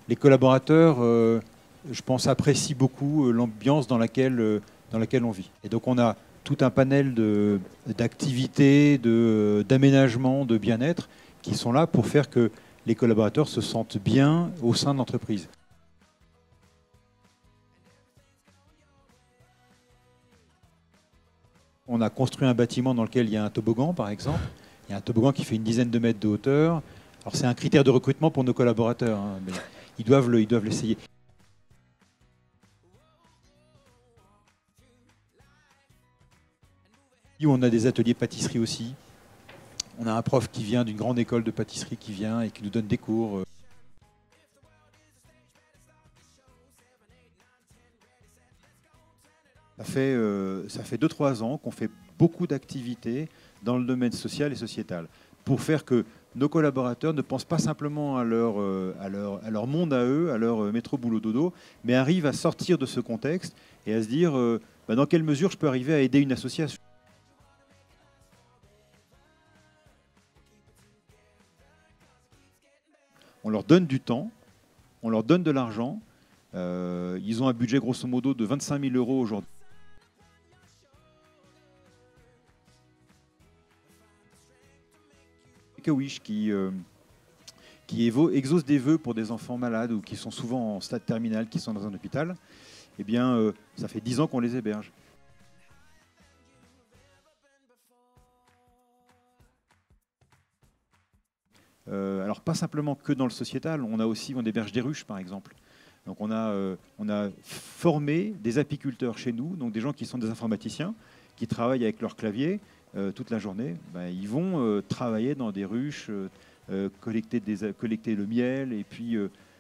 les collaborateurs, je pense, apprécient beaucoup l'ambiance dans laquelle on vit. Et donc on a tout un panel d'activités, d'aménagements, de bien-être qui sont là pour faire que les collaborateurs se sentent bien au sein de l'entreprise. On a construit un bâtiment dans lequel il y a un toboggan, par exemple. Il y a un toboggan qui fait une dizaine de mètres de hauteur. Alors c'est un critère de recrutement pour nos collaborateurs, hein, mais ils doivent l'essayer. On a des ateliers pâtisserie aussi. On a un prof qui vient d'une grande école de pâtisserie qui vient et qui nous donne des cours. Ça fait 2-3 ans qu'on fait beaucoup d'activités dans le domaine social et sociétal pour faire que nos collaborateurs ne pensent pas simplement à leur monde à eux, à leur métro boulot dodo, mais arrivent à sortir de ce contexte et à se dire dans quelle mesure je peux arriver à aider une association. On leur donne du temps, on leur donne de l'argent. Ils ont un budget grosso modo de 25 000 € aujourd'hui. Make-A-Wish qui exauce des vœux pour des enfants malades ou qui sont souvent en stade terminal, qui sont dans un hôpital, eh bien, ça fait 10 ans qu'on les héberge. Alors pas simplement que dans le sociétal, on héberge des ruches par exemple. Donc on a formé des apiculteurs chez nous, donc des gens qui sont des informaticiens, qui travaillent avec leur clavier toute la journée. Ils vont travailler dans des ruches, collecter le miel et puis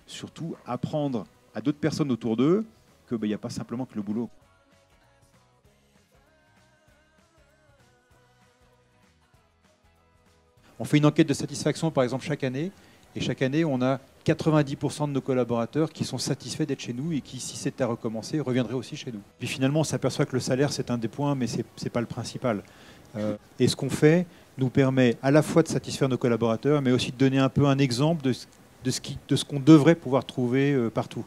surtout apprendre à d'autres personnes autour d'eux qu'il n'y a pas simplement que le boulot. On fait une enquête de satisfaction, par exemple, chaque année. Et chaque année, on a 90% de nos collaborateurs qui sont satisfaits d'être chez nous et qui, si c'était à recommencer, reviendraient aussi chez nous. Puis finalement, on s'aperçoit que le salaire, c'est un des points, mais ce n'est pas le principal. Et ce qu'on fait nous permet à la fois de satisfaire nos collaborateurs, mais aussi de donner un peu un exemple de ce qu'on devrait pouvoir trouver partout.